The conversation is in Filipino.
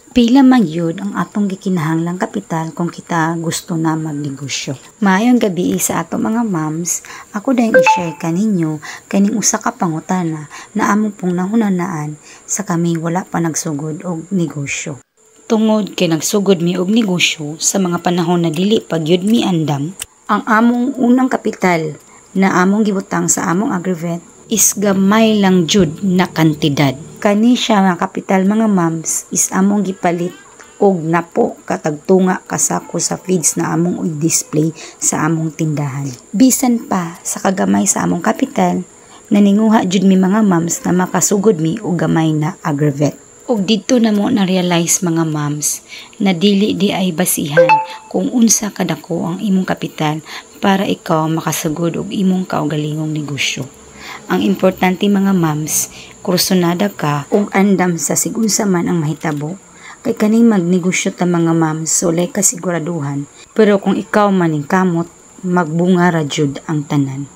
Pila man yun ang atong gikinahanglang kapital kung kita gusto na magnegosyo. Maayong gabi sa ato mga moms, ako dahil i-share kaninyo kaning usa ka pangutana na among pong nahunanaan sa kami wala pa nagsugod og negosyo. Tungod kay nagsugod mi og negosyo sa mga panahon na dili pa gyud mi andam, ang among unang kapital na among gibutang sa among agrivet is gamay lang jud na kantidad. Kani siya nga kapital mga moms is among gipalit og napo katagtunga kasako sa feeds na among i-display sa among tindahan. Bisan pa sa kagamay sa among kapital, naninguha jud mi mga moms na makasugod mi og gamay na agrivet. Og dito na mo na-realize mga moms na dili di ay basihan kung unsa kadako ang imong kapital para ikaw makasugod og imong kaugalingong negosyo. Ang importante mga moms, kursunada ka ug andam sa sigunsa man ang mahitabo. Kay kaning magnegosyo ta mga moms, walay kasiguraduhan. Pero kung ikaw maning kamot, magbunga ra jud ang tanan.